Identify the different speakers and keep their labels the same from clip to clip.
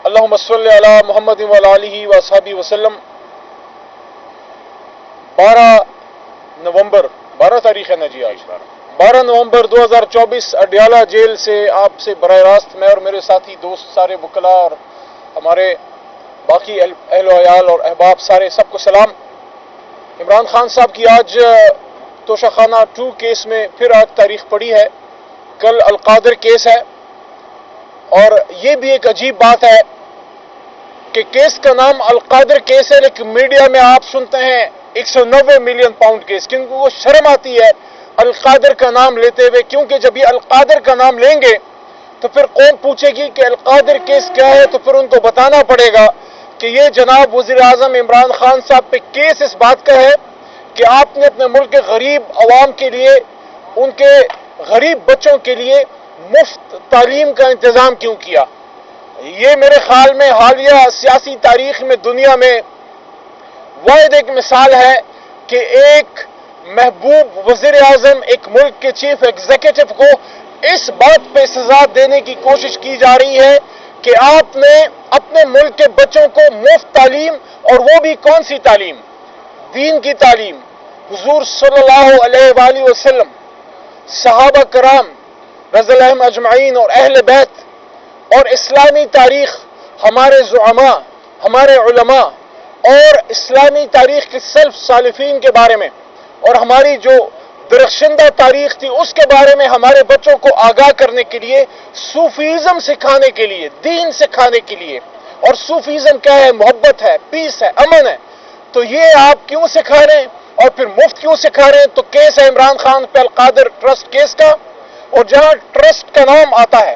Speaker 1: اللہم صلی علی محمد و علی آلہ و اصحابہ وسلم۔ 12 تاریخ ہے نا جی آج، 12 نومبر 2024 اڈیالہ جیل سے آپ سے براہ راست میں اور میرے ساتھی دوست سارے وکلاء اور ہمارے باقی اہل و عیال اور احباب سارے سب کو سلام۔ عمران خان صاحب کی آج توشہ خانہ 2 کیس میں پھر آج تاریخ پڑی ہے، کل القادر کیس ہے، اور یہ بھی ایک عجیب بات ہے کہ کیس کا نام القادر کیس ہے لیکن میڈیا میں آپ سنتے ہیں 190 ملین پاؤنڈ کیس، کیونکہ وہ شرم آتی ہے القادر کا نام لیتے ہوئے، کیونکہ جب یہ القادر کا نام لیں گے تو پھر قوم پوچھے گی کہ القادر کیس کیا ہے، تو پھر ان کو بتانا پڑے گا کہ یہ جناب وزیر اعظم عمران خان صاحب پہ کیس اس بات کا ہے کہ آپ نے اپنے ملک کے غریب عوام کے لیے، ان کے غریب بچوں کے لیے مفت تعلیم کا انتظام کیوں کیا۔ یہ میرے خیال میں حالیہ سیاسی تاریخ میں دنیا میں واحد ایک مثال ہے کہ ایک محبوب وزیر اعظم ایک ملک کے چیف ایگزیکٹو کو اس بات پہ سزا دینے کی کوشش کی جا رہی ہے کہ آپ نے اپنے ملک کے بچوں کو مفت تعلیم، اور وہ بھی کون سی تعلیم؟ دین کی تعلیم۔ حضور صلی اللہ علیہ وآلہ وسلم، صحابہ کرام رضی اللہ عنہم اجمعین اور اہل بیت اور اسلامی تاریخ، ہمارے زعماء، ہمارے علماء اور اسلامی تاریخ کے سلف سالفین کے بارے میں، اور ہماری جو درخشندہ تاریخ تھی اس کے بارے میں ہمارے بچوں کو آگاہ کرنے کے لیے، صوفیزم سکھانے کے لیے، دین سکھانے کے لیے۔ اور صوفیزم کیا ہے؟ محبت ہے، پیس ہے، امن ہے۔ تو یہ آپ کیوں سکھا رہے ہیں اور پھر مفت کیوں سکھا رہے ہیں؟ تو کیس ہے عمران خان پہ القادر ٹرسٹ کیس کا، اور جہاں ٹرسٹ کا نام آتا ہے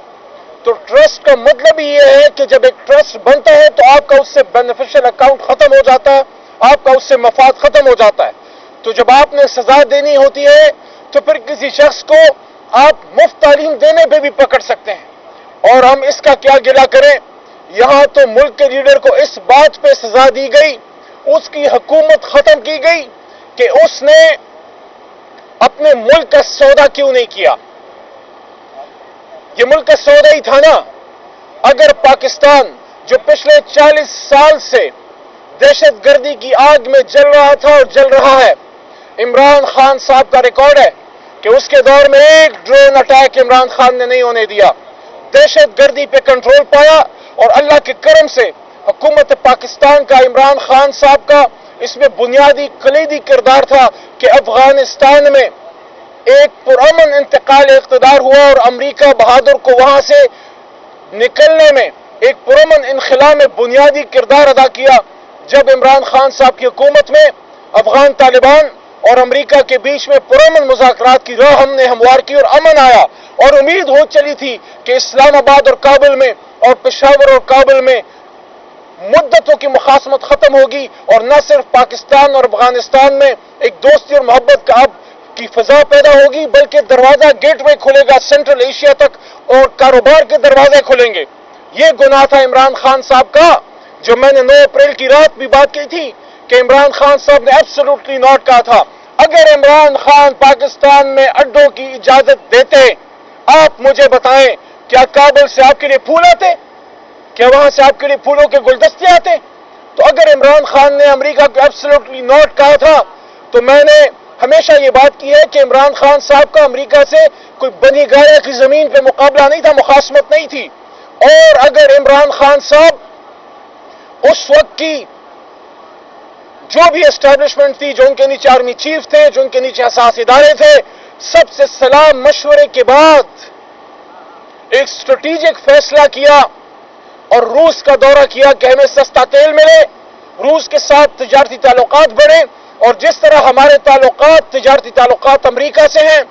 Speaker 1: تو ٹرسٹ کا مطلب یہ ہے کہ جب ایک ٹرسٹ بنتا ہے تو آپ کا اس سے بینیفیشل اکاؤنٹ ختم ہو جاتا ہے، آپ کا اس سے مفاد ختم ہو جاتا ہے۔ تو جب آپ نے سزا دینی ہوتی ہے تو پھر کسی شخص کو آپ مفت تعلیم دینے پہ بھی پکڑ سکتے ہیں، اور ہم اس کا کیا گلہ کریں؟ یہاں تو ملک کے لیڈر کو اس بات پہ سزا دی گئی، اس کی حکومت ختم کی گئی کہ اس نے اپنے ملک کا سودا کیوں نہیں کیا۔ یہ ملک کا سودا ہی تھا نا۔ اگر پاکستان جو پچھلے 40 سال سے دہشت گردی کی آگ میں جل رہا تھا اور جل رہا ہے، عمران خان صاحب کا ریکارڈ ہے کہ اس کے دور میں ایک ڈرون اٹیک عمران خان نے نہیں ہونے دیا، دہشت گردی پہ کنٹرول پایا، اور اللہ کے کرم سے حکومت پاکستان کا، عمران خان صاحب کا اس میں بنیادی کلیدی کردار تھا کہ افغانستان میں ایک پرامن انتقال اقتدار ہوا، اور امریکہ بہادر کو وہاں سے نکلنے میں ایک پرامن انخلا میں بنیادی کردار ادا کیا۔ جب عمران خان صاحب کی حکومت میں افغان طالبان اور امریکہ کے بیچ میں پرامن مذاکرات کی راہ ہم نے ہموار کی اور امن آیا، اور امید ہو چلی تھی کہ اسلام آباد اور کابل میں اور پشاور اور کابل میں مدتوں کی مخاصمت ختم ہوگی، اور نہ صرف پاکستان اور افغانستان میں ایک دوستی اور محبت کا اب کی فضا پیدا ہوگی، بلکہ دروازہ گیٹ وے کھلے گا سینٹرل ایشیا تک، اور کاروبار کے دروازے کھلیں گے۔ یہ گناہ تھا عمران خان صاحب کا، جو میں نے 9 اپریل کی رات بھی بات کی تھی کہ عمران خان صاحب نے ایبسولوٹلی ناٹ کہا تھا۔ اگر عمران خان پاکستان میں اڈوں کی اجازت دیتے، آپ مجھے بتائیں کیا کابل سے آپ کے لیے پھول آتے؟ کیا وہاں سے آپ کے لیے پھولوں کے گلدستے آتے؟ تو اگر عمران خان نے امریکہ کو ایبسولوٹلی ناٹ کہا تھا تو میں نے ہمیشہ یہ بات کی ہے کہ عمران خان صاحب کا امریکہ سے کوئی بنی گایا کی زمین پہ مقابلہ نہیں تھا، مخاصمت نہیں تھی۔ اور اگر عمران خان صاحب اس وقت کی جو بھی اسٹیبلشمنٹ تھی، جو ان کے نیچے آرمی چیف تھے، جو ان کے نیچے حساس ادارے تھے، سب سے صلاح مشورے کے بعد ایک اسٹریٹجک فیصلہ کیا اور روس کا دورہ کیا کہ ہمیں سستا تیل ملے، روس کے ساتھ تجارتی تعلقات بڑھیں، اور جس طرح ہمارے تعلقات، تجارتی تعلقات امریکہ سے ہیں،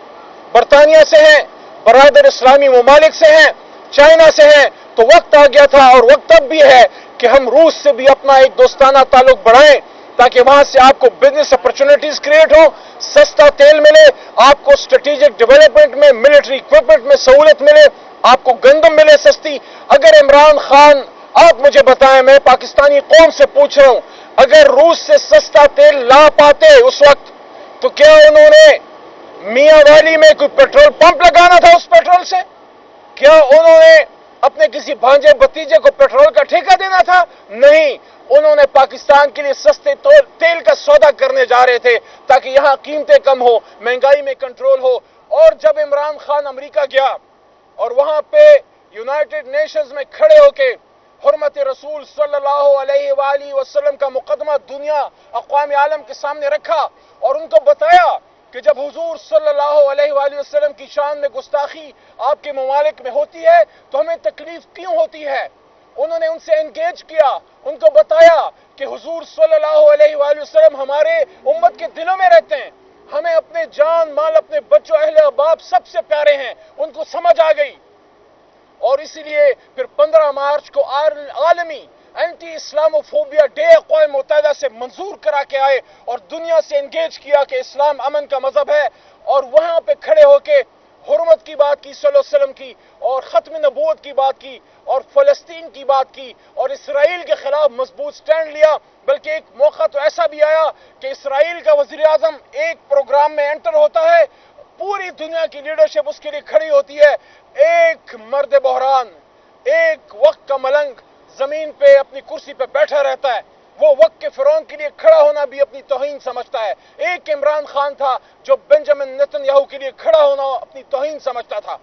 Speaker 1: برطانیہ سے ہیں، برادر اسلامی ممالک سے ہیں، چائنا سے ہیں، تو وقت آ گیا تھا اور وقت اب بھی ہے کہ ہم روس سے بھی اپنا ایک دوستانہ تعلق بڑھائیں، تاکہ وہاں سے آپ کو بزنس اپرچونٹیز کریٹ ہوں، سستا تیل ملے، آپ کو اسٹریٹجک ڈیولپمنٹ میں، ملٹری اکوپمنٹ میں سہولت ملے، آپ کو گندم ملے سستی۔ اگر عمران خان، آپ مجھے بتائیں، میں پاکستانی قوم سے پوچھ رہا ہوں، اگر روس سے سستا تیل لا پاتے اس وقت تو کیا انہوں نے میاں والی میں کوئی پیٹرول پمپ لگانا تھا اس پیٹرول سے؟ کیا انہوں نے اپنے کسی بھانجے بتیجے کو پیٹرول کا ٹھیکہ دینا تھا؟ نہیں، انہوں نے پاکستان کے لیے سستے تیل کا سودا کرنے جا رہے تھے تاکہ یہاں قیمتیں کم ہو، مہنگائی میں کنٹرول ہو۔ اور جب عمران خان امریکہ گیا اور وہاں پہ یونائٹڈ نیشنز میں کھڑے ہو کے حرمت رسول صلی اللہ علیہ وآلہ وسلم کا مقدمہ دنیا اقوام عالم کے سامنے رکھا اور ان کو بتایا کہ جب حضور صلی اللہ علیہ وآلہ وسلم کی شان میں گستاخی آپ کے ممالک میں ہوتی ہے تو ہمیں تکلیف کیوں ہوتی ہے، انہوں نے ان سے انگیج کیا، ان کو بتایا کہ حضور صلی اللہ علیہ وآلہ وسلم ہمارے امت کے دلوں میں رہتے ہیں، ہمیں اپنے جان مال اپنے بچوں اہل احباب سب سے پیارے ہیں، ان کو سمجھ آ گئی۔ اور اسی لیے پھر 15 مارچ کو عالمی اینٹی اسلاموفوبیا ڈے اقوام متحدہ سے منظور کرا کے آئے اور دنیا سے انگیج کیا کہ اسلام امن کا مذہب ہے، اور وہاں پہ کھڑے ہو کے حرمت کی بات کی صلی اللہ علیہ وسلم کی، اور ختم نبوت کی بات کی، اور فلسطین کی بات کی، اور اسرائیل کے خلاف مضبوط سٹینڈ لیا۔ بلکہ ایک موقع تو ایسا بھی آیا کہ اسرائیل کا وزیر اعظم ایک پروگرام میں انٹر ہوتا ہے، پوری دنیا کی لیڈرشپ اس کے لیے کھڑی ہوتی ہے، ایک مرد بحران، ایک وقت کا ملنگ زمین پہ اپنی کرسی پہ بیٹھا رہتا ہے، وہ وقت کے فرعون کے لیے کھڑا ہونا بھی اپنی توہین سمجھتا ہے۔ ایک عمران خان تھا جو بنجامن نیتن یاہو کے لیے کھڑا ہونا اپنی توہین سمجھتا تھا۔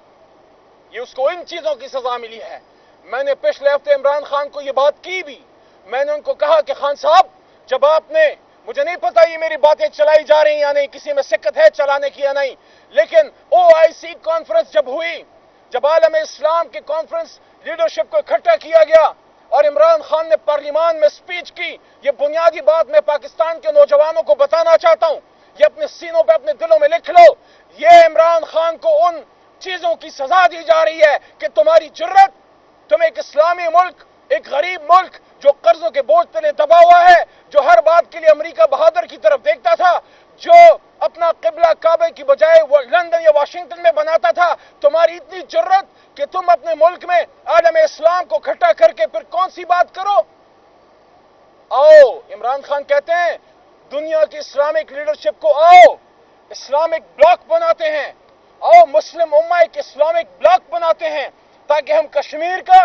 Speaker 1: یہ اس کو ان چیزوں کی سزا ملی ہے۔ میں نے پچھلے ہفتے عمران خان کو یہ بات کی بھی، میں نے ان کو کہا کہ خان صاحب جب آپ نے، مجھے نہیں پتا یہ میری باتیں چلائی جا رہی ہیں یا نہیں، کسی میں سکت ہے چلانے کی یا نہیں، لیکن OIC کانفرنس جب ہوئی، جب عالم اسلام کی کانفرنس لیڈرشپ کو اکٹھا کیا گیا اور عمران خان نے پارلیمان میں سپیچ کی، یہ بنیادی بات میں پاکستان کے نوجوانوں کو بتانا چاہتا ہوں، یہ اپنے سینوں پہ اپنے دلوں میں لکھ لو، یہ عمران خان کو ان چیزوں کی سزا دی جا رہی ہے کہ تمہاری جرت، تم ایک اسلامی ملک، ایک غریب ملک جو قرضوں کے بوجھ تلے دبا ہوا ہے، جو ہر بات کے لیے امریکہ بہادر کی طرف دیکھتا تھا، جو اپنا قبلہ کعبے کی بجائے وہ لندن یا واشنگٹن میں بناتا تھا، تمہاری اتنی جرت کہ تم اپنے ملک میں عالم اسلام کو اکٹھا کر کے پھر کون سی بات کرو؟ آؤ، عمران خان کہتے ہیں دنیا کی اسلامک لیڈرشپ کو آؤ اسلامک بلاک بناتے ہیں، آؤ مسلم امہ ایک اسلامک بلاک بناتے ہیں تاکہ ہم کشمیر کا،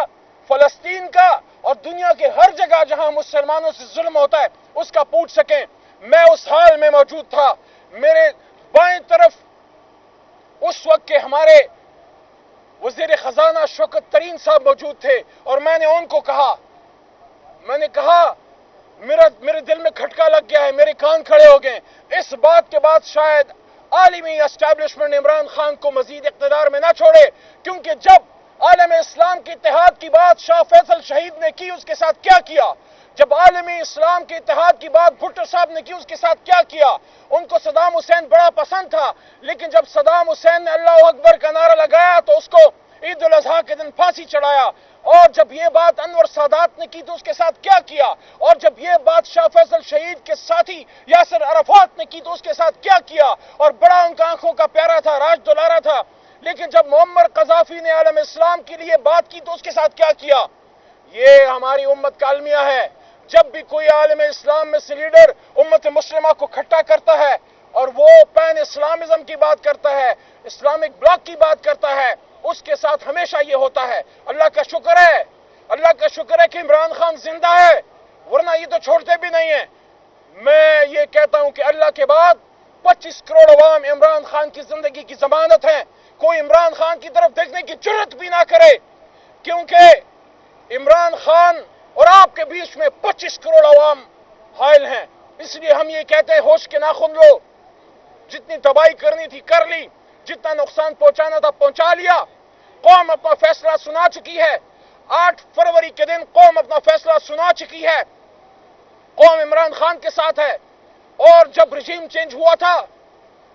Speaker 1: فلسطین کا اور دنیا کے ہر جگہ جہاں مسلمانوں سے ظلم ہوتا ہے اس کا پوچھ سکیں۔ میں اس حال میں موجود تھا، میرے بائیں طرف اس وقت کے ہمارے وزیر خزانہ شوکت ترین صاحب موجود تھے، اور میں نے ان کو کہا، میں نے کہا میرے دل میں کھٹکا لگ گیا ہے، میرے کان کھڑے ہو گئے، اس بات کے بعد شاید عالمی اسٹیبلشمنٹ عمران خان کو مزید اقتدار میں نہ چھوڑے، کیونکہ جب عالم اسلام کے اتحاد کی بات شاہ فیصل شہید نے کی، اس کے ساتھ کیا کیا؟ جب عالمی اسلام کے اتحاد کی بات بھٹو صاحب نے کی، اس کے ساتھ کیا کیا؟ ان کو صدام حسین بڑا پسند تھا، لیکن جب صدام حسین نے اللہ اکبر کا نعرہ لگایا تو اس کو عید الاضحیٰ کے دن پھانسی چڑھایا، اور جب یہ بات انور سادات نے کی تو اس کے ساتھ کیا کیا؟ اور جب یہ بات شاہ فیصل شہید کے ساتھی یاسر عرفات نے کی تو اس کے ساتھ کیا کیا؟ اور بڑا ان کا آنکھوں کا پیارا تھا، راج دلارا تھا، لیکن جب معمر قذافی نے عالم اسلام کے لیے بات کی تو اس کے ساتھ کیا کیا؟ یہ ہماری امت کا المیہ ہے، جب بھی کوئی عالم اسلام میں سے لیڈر امت مسلمہ کو کھٹا کرتا ہے اور وہ پین اسلامزم کی بات کرتا ہے، اسلامک بلاک کی بات کرتا ہے، اس کے ساتھ ہمیشہ یہ ہوتا ہے۔ اللہ کا شکر ہے، اللہ کا شکر ہے کہ عمران خان زندہ ہے، ورنہ یہ تو چھوڑتے بھی نہیں ہیں۔ میں یہ کہتا ہوں کہ اللہ کے بعد 25 کروڑ عوام عمران خان کی زندگی کی ضمانت ہیں، کوئی عمران خان کی طرف دیکھنے کی جرت بھی نہ کرے، کیونکہ عمران خان اور آپ کے بیچ میں 25 کروڑ عوام حائل ہیں۔ اس لیے ہم یہ کہتے ہیں ہوش کے ناخن لو، جتنی تباہی کرنی تھی کر لی، جتنا نقصان پہنچانا تھا پہنچا لیا، قوم اپنا فیصلہ سنا چکی ہے۔ 8 فروری کے دن قوم اپنا فیصلہ سنا چکی ہے، قوم عمران خان کے ساتھ ہے۔ اور جب رجیم چینج ہوا تھا،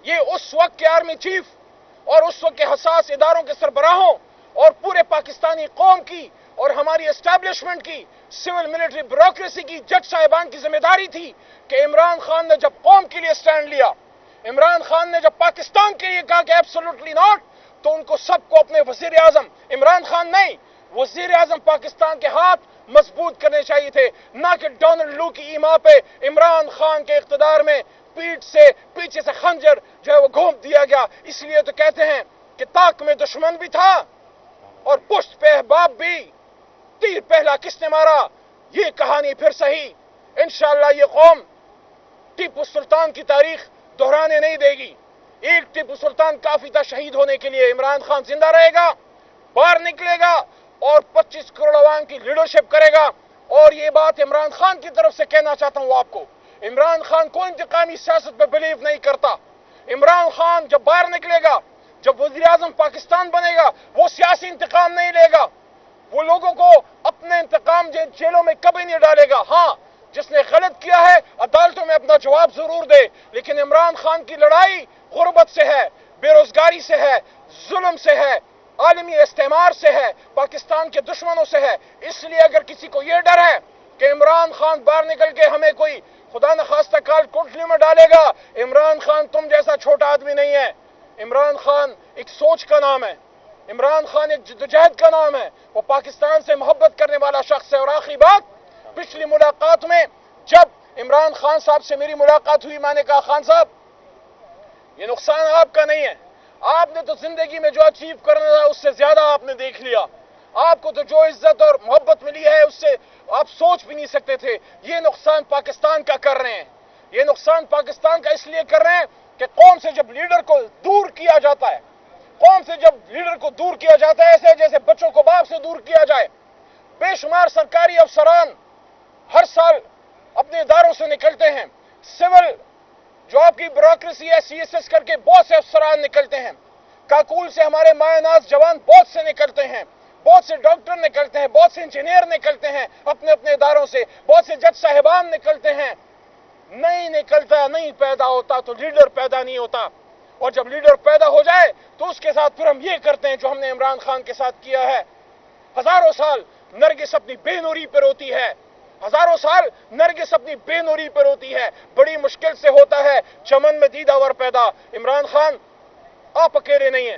Speaker 1: یہ اس وقت کے آرمی چیف اور اس وقت کے حساس اداروں کے سربراہوں اور پورے پاکستانی قوم کی اور ہماری اسٹیبلشمنٹ کی، سول ملٹری بیوروکریسی کی، جج صاحبان کی ذمہ داری تھی کہ عمران خان نے جب قوم کے لیے سٹینڈ لیا، عمران خان نے جب پاکستان کے لیے کہا کہ ایبسولوٹلی ناٹ، تو ان کو سب کو اپنے وزیر اعظم، عمران خان نہیں، وزیر اعظم پاکستان کے ہاتھ مضبوط کرنے چاہیے تھے، نہ کہ ڈونلڈ لو کی ایما پہ عمران خان کے اقتدار میں پیٹھ سے پیچھے سے خنجر جو ہے وہ گھونپ دیا گیا۔ اس لیے تو کہتے ہیں کہ طاق میں دشمن بھی تھا اور پشت پہ احباب بھی، تیر پہلا کس نے مارا، یہ کہانی پھر صحیح۔ انشاءاللہ یہ قوم ٹیپو سلطان کی تاریخ دہرانے نہیں دے گی۔ ایک ٹیپو سلطان کافی تھا شہید ہونے کے لیے، عمران خان زندہ رہے گا، باہر نکلے گا اور 25 کروڑ عوام کی لیڈرشپ کرے گا۔ اور یہ بات عمران خان کی طرف سے کہنا چاہتا ہوں آپ کو، عمران خان کوئی انتقامی سیاست پہ بلیو نہیں کرتا۔ عمران خان جب باہر نکلے گا، جب وزیر اعظم پاکستان بنے گا، وہ سیاسی انتقام نہیں لے گا، وہ لوگوں کو اپنے انتقام جیلوں میں کبھی نہیں ڈالے گا۔ ہاں، جس نے غلط کیا ہے عدالتوں میں اپنا جواب ضرور دے، لیکن عمران خان کی لڑائی غربت سے ہے، بے روزگاری سے ہے، ظلم سے ہے، عالمی استعمار سے ہے، پاکستان کے دشمنوں سے ہے۔ اس لیے اگر کسی کو یہ ڈر ہے کہ عمران خان باہر نکل کے ہمیں کوئی خدا نخواستہ کال کوٹلی میں ڈالے گا، عمران خان تم جیسا چھوٹا آدمی نہیں ہے۔ عمران خان ایک سوچ کا نام ہے، عمران خان ایک جدوجہد کا نام ہے، وہ پاکستان سے محبت کرنے والا شخص ہے۔ اور آخری بات، پچھلی ملاقات میں جب عمران خان صاحب سے میری ملاقات ہوئی، میں نے کہا خان صاحب یہ نقصان آپ کا نہیں ہے، آپ نے تو زندگی میں جو اچیو کرنا تھا اس سے زیادہ آپ نے دیکھ لیا، آپ کو تو جو عزت اور محبت ملی ہے اس سے آپ سوچ بھی نہیں سکتے تھے۔ یہ نقصان پاکستان کا کر رہے ہیں، یہ نقصان پاکستان کا اس لیے کر رہے ہیں کہ قوم سے جب لیڈر کو دور کیا جاتا ہے، قوم سے جب لیڈر کو دور کیا جاتا ہے، ایسے جیسے بچوں کو باپ سے دور کیا جائے۔ بے شمار سرکاری افسران ہر سال اپنے اداروں سے نکلتے ہیں، سول جو آپ کی بیوروکریسی ہے CSS کر کے بہت سے افسران نکلتے ہیں، کاکول سے ہمارے مائع ناز جوان بہت سے نکلتے ہیں، بہت سے ڈاکٹر نکلتے ہیں، بہت سے انجینئر نکلتے ہیں اپنے اپنے اداروں سے، بہت سے جج صاحبان نکلتے ہیں۔ نہیں نکلتا، نہیں پیدا ہوتا تو لیڈر پیدا نہیں ہوتا، اور جب لیڈر پیدا ہو جائے تو اس کے ساتھ پھر ہم یہ کرتے ہیں جو ہم نے عمران خان کے ساتھ کیا ہے۔ ہزاروں سال نرگس اپنی بے نوری پر روتی ہے، ہزاروں سال نرگس اپنی بے نوری پر روتی ہے، بڑی مشکل سے ہوتا ہے چمن میں دیدہ ور پیدا۔ عمران خان آپ اکیلے نہیں ہیں،